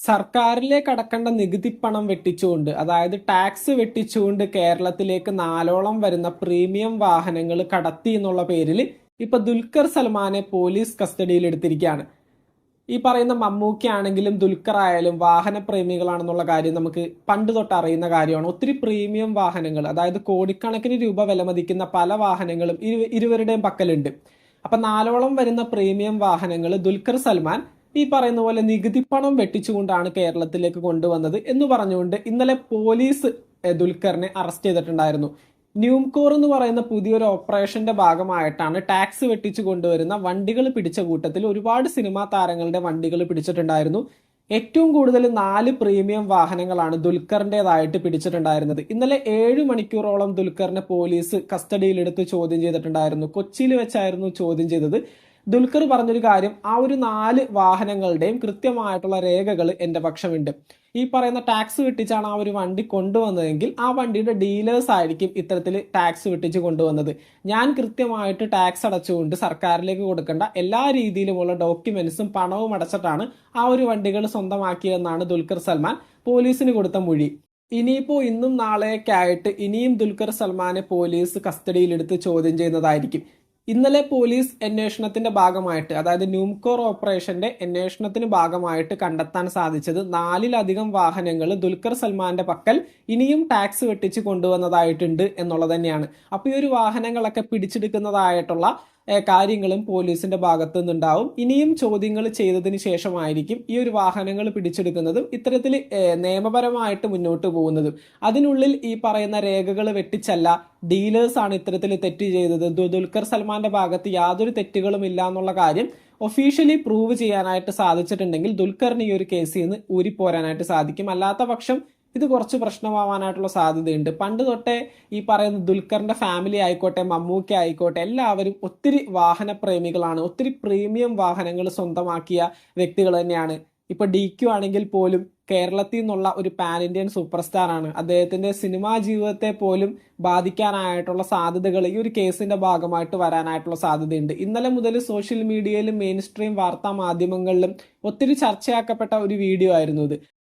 സർക്കാരിലേക്ക് അടക്കേണ്ട നികുതി പണം വെട്ടിച്ചുകൊണ്ട്, അതായത് ടാക്സ് വെട്ടിച്ചുകൊണ്ട് കേരളത്തിലേക്ക് 4ഓളം വരുന്ന പ്രീമിയം വാഹനങ്ങൾ കടത്തി എന്നുള്ള പേരിൽ ഇപ്പൊ ദുൽഖർ സൽമാനെ പോലീസ് കസ്റ്റഡിയിൽ എടുത്തിരിക്കുകയാണ്. ഈ പറയുന്ന മമ്മൂക്ക ആണെങ്കിലും ദുൽഖർ ആയാലും വാഹന പ്രേമികളാണെന്നുള്ള കാര്യം നമുക്ക് പണ്ട് തൊട്ട് അറിയുന്ന കാര്യമാണ്. ഒത്തിരി പ്രീമിയം വാഹനങ്ങൾ, അതായത് കോടിക്കണക്കിന് രൂപ വിലമതിക്കുന്ന പല വാഹനങ്ങളും ഇരുവരുടെയും പക്കലുണ്ട്. അപ്പൊ 4ഓളം വരുന്ന പ്രീമിയം വാഹനങ്ങൾ ദുൽഖർ സൽമാൻ ഈ പറയുന്ന പോലെ നികുതി പണം വെട്ടിച്ചുകൊണ്ടാണ് കേരളത്തിലേക്ക് കൊണ്ടുവന്നത് എന്ന് പറഞ്ഞുകൊണ്ട് ഇന്നലെ പോലീസ് ദുൽഖറിനെ അറസ്റ്റ് ചെയ്തിട്ടുണ്ടായിരുന്നു. ന്യൂംകോർ എന്ന് പറയുന്ന പുതിയൊരു ഓപ്പറേഷന്റെ ഭാഗമായിട്ടാണ് ടാക്സ് വെട്ടിച്ചു കൊണ്ടുവരുന്ന വണ്ടികൾ പിടിച്ച കൂട്ടത്തിൽ ഒരുപാട് സിനിമാ താരങ്ങളുടെ വണ്ടികൾ പിടിച്ചിട്ടുണ്ടായിരുന്നു. ഏറ്റവും കൂടുതൽ 4 പ്രീമിയം വാഹനങ്ങളാണ് ദുൽഖറിൻ്റെതായിട്ട് പിടിച്ചിട്ടുണ്ടായിരുന്നത്. ഇന്നലെ 7 മണിക്കൂറോളം ദുൽഖറിനെ പോലീസ് കസ്റ്റഡിയിലെടുത്ത് ചോദ്യം ചെയ്തിട്ടുണ്ടായിരുന്നു. കൊച്ചിയിൽ വെച്ചായിരുന്നു ചോദ്യം ചെയ്തത്. ദുൽഖർ പറഞ്ഞൊരു കാര്യം, ആ ഒരു 4 വാഹനങ്ങളുടെയും കൃത്യമായിട്ടുള്ള രേഖകൾ എന്റെ പക്ഷമുണ്ട്. ഈ പറയുന്ന ടാക്സ് വെട്ടിച്ചാണ് ആ ഒരു വണ്ടി കൊണ്ടുവന്നതെങ്കിൽ ആ വണ്ടിയുടെ ഡീലേഴ്സ് ആയിരിക്കും ഇത്തരത്തിൽ ടാക്സ് വെട്ടിച്ച് കൊണ്ടുവന്നത്. ഞാൻ കൃത്യമായിട്ട് ടാക്സ് അടച്ചുകൊണ്ട് സർക്കാരിലേക്ക് കൊടുക്കേണ്ട എല്ലാ രീതിയിലുമുള്ള ഡോക്യുമെന്റ്സും പണവും അടച്ചിട്ടാണ് ആ ഒരു വണ്ടികൾ സ്വന്തമാക്കിയതെന്നാണ് ദുൽഖർ സൽമാൻ പോലീസിന് കൊടുത്ത മൊഴി. ഇനിയിപ്പോ ഇന്നും നാളെയൊക്കെ ആയിട്ട് ഇനിയും ദുൽഖർ സൽമാനെ പോലീസ് കസ്റ്റഡിയിലെടുത്ത് ചോദ്യം ചെയ്യുന്നതായിരിക്കും. ഇന്നലെ പോലീസ് അന്വേഷണത്തിന്റെ ഭാഗമായിട്ട്, അതായത് ന്യൂംകോർ ഓപ്പറേഷന്റെ അന്വേഷണത്തിന് ഭാഗമായിട്ട് കണ്ടെത്താൻ സാധിച്ചത് 4ലധികം വാഹനങ്ങൾ ദുൽഖർ സൽമാന്റെ പക്കൽ ഇനിയും ടാക്സ് വെട്ടിച്ച് കൊണ്ടുവന്നതായിട്ടുണ്ട് എന്നുള്ളത് തന്നെയാണ്. അപ്പൊ ഈ ഒരു വാഹനങ്ങളൊക്കെ പിടിച്ചെടുക്കുന്നതായിട്ടുള്ള കാര്യങ്ങളും പോലീസിന്റെ ഭാഗത്തു നിന്നുണ്ടാവും. ഇനിയും ചോദ്യങ്ങൾ ചെയ്തതിന് ശേഷമായിരിക്കും ഈ ഒരു വാഹനങ്ങൾ പിടിച്ചെടുക്കുന്നതും ഇത്തരത്തിൽ നിയമപരമായിട്ട് മുന്നോട്ട് പോകുന്നതും. അതിനുള്ളിൽ ഈ പറയുന്ന രേഖകൾ വെട്ടിച്ചല്ല, ഡീലേഴ്സ് ആണ് ഇത്തരത്തിൽ തെറ്റ് ചെയ്തത്, ദുൽഖർ സൽമാന്റെ ഭാഗത്ത് യാതൊരു തെറ്റുകളും ഇല്ല എന്നുള്ള കാര്യം ഒഫീഷ്യലി പ്രൂവ് ചെയ്യാനായിട്ട് സാധിച്ചിട്ടുണ്ടെങ്കിൽ ദുൽഖറിന് ഈ ഒരു കേസിൽ നിന്ന് ഊരിപ്പോരാനായിട്ട് സാധിക്കും. അല്ലാത്ത പക്ഷം ഇത് കുറച്ച് പ്രശ്നമാവാനായിട്ടുള്ള സാധ്യതയുണ്ട്. പണ്ട് തൊട്ടേ ഈ പറയുന്ന ദുൽഖറിന്റെ ഫാമിലി ആയിക്കോട്ടെ, മമ്മൂക്ക ആയിക്കോട്ടെ, എല്ലാവരും ഒത്തിരി വാഹന പ്രേമികളാണ്. ഒത്തിരി പ്രീമിയം വാഹനങ്ങൾ സ്വന്തമാക്കിയ വ്യക്തികൾ തന്നെയാണ്. ഇപ്പൊ DQ ആണെങ്കിൽ പോലും കേരളത്തിൽ നിന്നുള്ള ഒരു പാൻ ഇന്ത്യൻ സൂപ്പർ സ്റ്റാർ ആണ്. അദ്ദേഹത്തിന്റെ സിനിമാ ജീവിതത്തെ പോലും ബാധിക്കാനായിട്ടുള്ള സാധ്യതകൾ ഈ ഒരു കേസിന്റെ ഭാഗമായിട്ട് വരാനായിട്ടുള്ള സാധ്യതയുണ്ട്. ഇന്നലെ മുതൽ സോഷ്യൽ മീഡിയയിലും മെയിൻ സ്ട്രീം വാർത്താ മാധ്യമങ്ങളിലും ഒത്തിരി ചർച്ചയാക്കപ്പെട്ട ഒരു വീഡിയോ ആയിരുന്നു ഇത്.